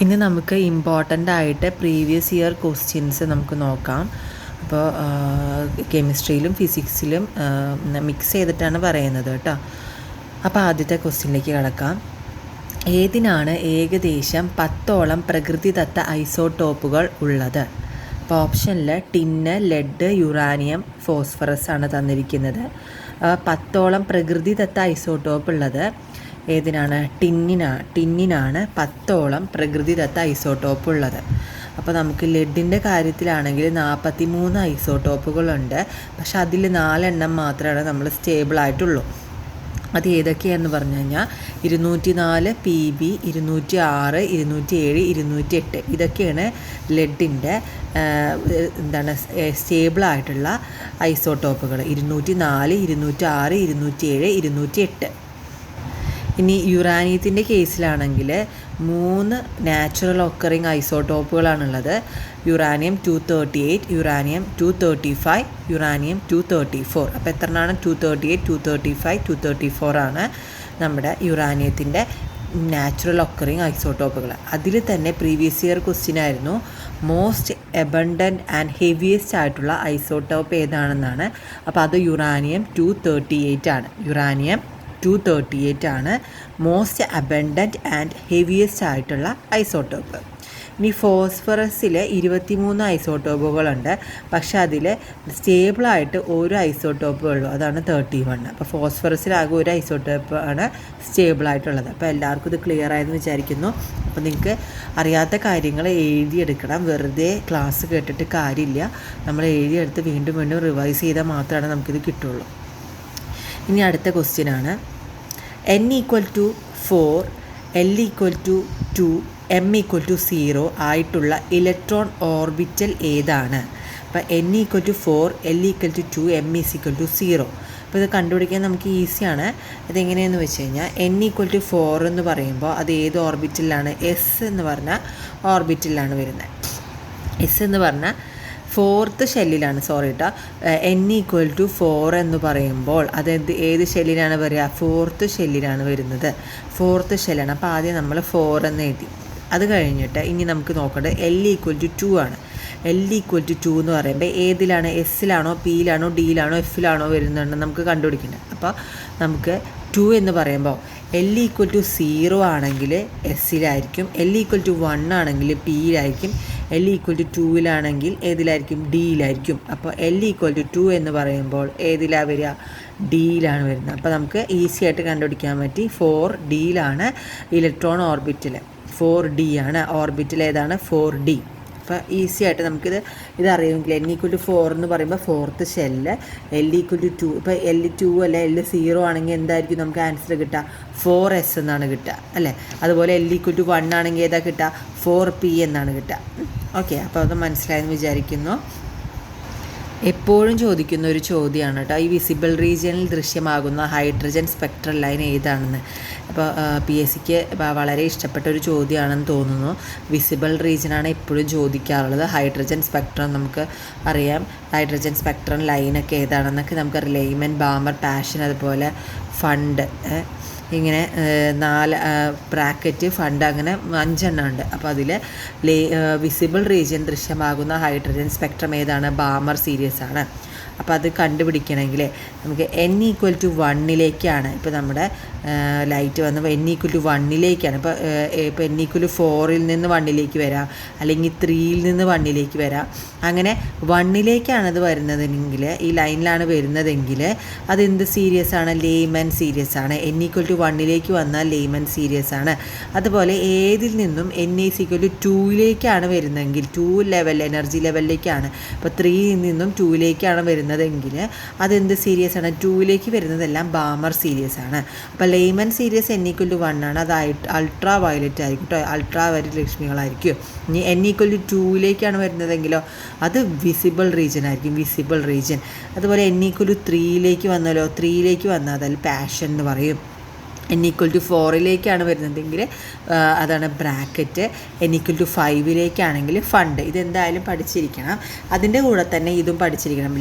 ഇനി നമുക്ക് ഇമ്പോർട്ടൻ്റ് ആയിട്ട് പ്രീവിയസ് ഇയർ ക്വസ്റ്റ്യൻസ് നമുക്ക് നോക്കാം. അപ്പോൾ കെമിസ്ട്രിയിലും ഫിസിക്സിലും മിക്സ് ചെയ്തിട്ടാണ് പറയുന്നത് കേട്ടോ. അപ്പോൾ ആദ്യത്തെ ക്വസ്റ്റ്യനിലേക്ക് കിടക്കാം. ഏതിനാണ് ഏകദേശം 10ഓളം പ്രകൃതിദത്ത ഐസോട്ടോപ്പുകൾ ഉള്ളത്? അപ്പോൾ ഓപ്ഷനിൽ ടിന്ന്, ലെഡ്, യുറാനിയം, ഫോസ്ഫറസ് ആണ് തന്നിരിക്കുന്നത്. 10ഓളം പ്രകൃതിദത്ത ഐസോട്ടോപ്പ് ഉള്ളത് ഏതിനാണ്? ടിന്നിനാണ് 10ഓളം പ്രകൃതിദത്ത ഐസോട്ടോപ്പ് ഉള്ളത്. അപ്പോൾ നമുക്ക് ലെഡിൻ്റെ കാര്യത്തിലാണെങ്കിൽ 43 ഐസോട്ടോപ്പുകളുണ്ട്. പക്ഷെ അതിൽ 4 എണ്ണം മാത്രമാണ് നമ്മൾ സ്റ്റേബിളായിട്ടുള്ളൂ. അത് ഏതൊക്കെയാണെന്ന് പറഞ്ഞു കഴിഞ്ഞാൽ 204 PB, 206, 207, 208 ഇതൊക്കെയാണ് ലെഡിൻ്റെ സ്റ്റേബിളായിട്ടുള്ള ഐസോട്ടോപ്പുകൾ. 204, 206, 207, 208. ഇനി യുറാനിയത്തിൻ്റെ കേസിലാണെങ്കിൽ 3 നാച്ചുറൽ ഒക്കറിങ് ഐസോട്ടോപ്പുകളാണുള്ളത്. Uranium 238, uranium 235, uranium 234. അപ്പോൾ എത്രയാണ്? 238, 235, 234 ആണ് നമ്മുടെ യുറാനിയത്തിൻ്റെ നാച്ചുറൽ ഒക്കറിങ് ഐസോട്ടോപ്പുകൾ. അതിൽ തന്നെ പ്രീവിയസ് ഇയർ ക്വസ്റ്റ്യൻ ആയിരുന്നു മോസ്റ്റ് എബണ്ടൻറ്റ് ആൻഡ് ഹെവിയസ്റ്റ് ആയിട്ടുള്ള ഐസോട്ടോപ്പ് ഏതാണെന്നാണ്. അപ്പോൾ അത് യുറാനിയം 238 ആണ്. യുറാനിയം 238 ആണ് മോസ്റ്റ് അബണ്ടൻറ്റ് ആൻഡ് ഹെവിയസ്റ്റ് ആയിട്ടുള്ള ഐസോട്ടോപ്പ്. ഇനി ഫോസ്ഫറസിൽ 23 ഐസോട്ടോപ്പുകളുണ്ട്. പക്ഷെ അതിൽ സ്റ്റേബിളായിട്ട് ഒരു ഐസോട്ടോപ്പേ ഉള്ളൂ, അതാണ് 31. അപ്പോൾ ഫോസ്ഫറസിലാകെ ഒരു ഐസോട്ടോപ്പ് ആണ് സ്റ്റേബിളായിട്ടുള്ളത്. അപ്പോൾ എല്ലാവർക്കും ഇത് ക്ലിയർ ആയെന്ന് വിചാരിക്കുന്നു. അപ്പോൾ നിങ്ങൾക്ക് അറിയാത്ത കാര്യങ്ങൾ എഴുതിയെടുക്കണം. വെറുതെ ക്ലാസ് കേട്ടിട്ട് കാര്യമില്ല. നമ്മൾ എഴുതിയെടുത്ത് വീണ്ടും വീണ്ടും റിവൈസ് ചെയ്താൽ മാത്രമാണ് നമുക്കിത് കിട്ടുള്ളൂ. ഇനി അടുത്ത ക്വസ്റ്റ്യനാണ് n = 4, l = 2, m = 0 ആയിട്ടുള്ള ഇലക്ട്രോൺ ഓർബിറ്റൽ ഏതാണ്? അപ്പോൾ n = 4, l = 2, m = 0. അപ്പോൾ ഇത് കണ്ടുപിടിക്കാൻ നമുക്ക് ഈസിയാണ്. അതെങ്ങനെയെന്ന് വെച്ച് കഴിഞ്ഞാൽ n = 4 എന്ന് പറയുമ്പോൾ അത് ഏത് ഓർബിറ്റലിലാണ്? എസ് എന്ന് പറഞ്ഞ ഓർബിറ്റലിലാണ് വരുന്നത്. എസ് എന്ന് പറഞ്ഞാൽ 4th ഷെല്ലിലാണ്. സോറി കേട്ടോ, n = 4 എന്ന് പറയുമ്പോൾ അത് ഏത് ഷെല്ലിലാണ് വരിക? 4th ഷെല്ലിലാണ് വരുന്നത്. 4th ഷെല്ലാണ്. അപ്പോൾ ആദ്യം നമ്മൾ 4 എന്ന് എഴുതി. അത് കഴിഞ്ഞിട്ട് ഇനി നമുക്ക് നോക്കേണ്ടത് l = 2 ആണ്. l = 2 എന്ന് പറയുമ്പോൾ ഏതിലാണ്? എസ്സിലാണോ, പിയിലാണോ, ഡിയിലാണോ, എഫിലാണോ വരുന്നുണ്ടെന്ന് നമുക്ക് കണ്ടുപിടിക്കേണ്ടത്. അപ്പോൾ നമുക്ക് 2 എന്ന് പറയുമ്പോൾ l = 0 ആണെങ്കിൽ എസ്സിലായിരിക്കും, l = 1 ആണെങ്കിൽ പിയിലായിരിക്കും, l = 2 ഏതിലായിരിക്കും? ഡിയിലായിരിക്കും. അപ്പോൾ l = 2 എന്ന് പറയുമ്പോൾ ഏതിലാണ് വരിക? ഡിയിലാണ് വരുന്നത്. അപ്പോൾ നമുക്ക് ഈസി ആയിട്ട് കണ്ടുപിടിക്കാൻ പറ്റി. 4Dയിലാണ് ഇലക്ട്രോൺ ഓർബിറ്റൽ. 4D ആണ് ഓർബിറ്റൽ. ഏതാണ്? 4D. അപ്പോൾ ഈസി ആയിട്ട് നമുക്കിത് അറിയുമെങ്കിൽ n = 4 എന്ന് പറയുമ്പോൾ 4th ഷെല്ല്, l = 2. ഇപ്പോൾ l 2 അല്ല l 0 ആണെങ്കിൽ എന്തായിരിക്കും നമുക്ക് ആൻസർ കിട്ടുക? 4S എന്നാണ് കിട്ടുക അല്ലേ? അതുപോലെ l = 1 ആണെങ്കിൽ ഏതാ കിട്ടുക? 4P എന്നാണ് കിട്ടുക. ഓക്കെ, അപ്പോൾ അത് മനസ്സിലായെന്ന് വിചാരിക്കുന്നു. എപ്പോഴും ചോദിക്കുന്ന ഒരു ചോദ്യമാണ് കേട്ടോ, ഈ വിസിബിൾ റീജിയനിൽ ദൃശ്യമാകുന്ന ഹൈഡ്രജൻ സ്പെക്ട്രൽ ലൈൻ ഏതാണെന്ന്. അപ്പോൾ PSCക്ക് വളരെ ഇഷ്ടപ്പെട്ട ഒരു ചോദ്യമാണെന്ന് തോന്നുന്നു. വിസിബിൾ റീജിയനാണ് എപ്പോഴും ചോദിക്കാറുള്ളത്. ഹൈഡ്രജൻ സ്പെക്ട്രം നമുക്ക് അറിയാം. ഹൈഡ്രജൻ സ്പെക്ട്രം ലൈനൊക്കെ ഏതാണെന്നൊക്കെ നമുക്കറിയാം. ലെയ്മൻ, ബാമർ, പാഷൻ, അതുപോലെ ഫണ്ട്, ഇങ്ങനെ 4 ബ്രാക്കറ്റ്, ഫണ്ട്, അങ്ങനെ 5 എണ്ണം ഉണ്ട്. അപ്പോൾ അതിൽ വിസിബിൾ റീജിയൻ ദൃശ്യമാകുന്ന ഹൈഡ്രജൻ സ്പെക്ട്രം ഏതാണ്? ബാമർ സീരീസ് ആണ്. അപ്പോൾ അത് കണ്ടുപിടിക്കണമെങ്കിൽ നമുക്ക് n = 1 ഇപ്പോൾ നമ്മുടെ ലൈറ്റ് വന്നപ്പോൾ n = 1 ഇപ്പോൾ n = 4 നിന്ന് 1 വരാം, അല്ലെങ്കിൽ 3 നിന്ന് 1 വരാം. അങ്ങനെ 1 അത് വരുന്നതെങ്കിൽ, ഈ ലൈനിലാണ് വരുന്നതെങ്കിൽ അതെന്ത് സീരീസ് ആണ്? ലെയ്മൻ സീരീസ് ആണ്. n = 1 വന്നാൽ ലെയ്മൻ സീരീസ് ആണ്. അതുപോലെ ഏതിൽ നിന്നും n = 2 വരുന്നതെങ്കിൽ, 2 ലെവൽ, എനർജി ലെവലിലേക്കാണ്. അപ്പോൾ 3 നിന്നും 2 വരുന്നതെങ്കിൽ അതെന്ത് സീരീസ് ആണ്? 2 വരുന്നതെല്ലാം ബാമർ സീരീസ് ആണ്. അപ്പോൾ ലെയ്മൻ സീരീസ് n = 1 ആണ്. അത് അൾട്രാ വയലറ്റ് ആയിരിക്കും കേട്ടോ, അൾട്രാ വയലറ്റ് രശ്മികളായിരിക്കും. ഇനി n = 2 വരുന്നതെങ്കിലോ അത് വിസിബിൾ റീജിയൻ ആയിരിക്കും, വിസിബിൾ റീജിയൻ. അതുപോലെ n = 3 വന്നാലോ, 3 വന്നാൽ അതിൽ പാഷൻ എന്ന് പറയും. n = 4 വരുന്നതെങ്കിൽ അതാണ് ബ്രാക്കറ്റ്. n = 5 fund. ഇതെന്തായാലും പഠിച്ചിരിക്കണം. അതിൻ്റെ കൂടെ തന്നെ ഇതും പഠിച്ചിരിക്കണം.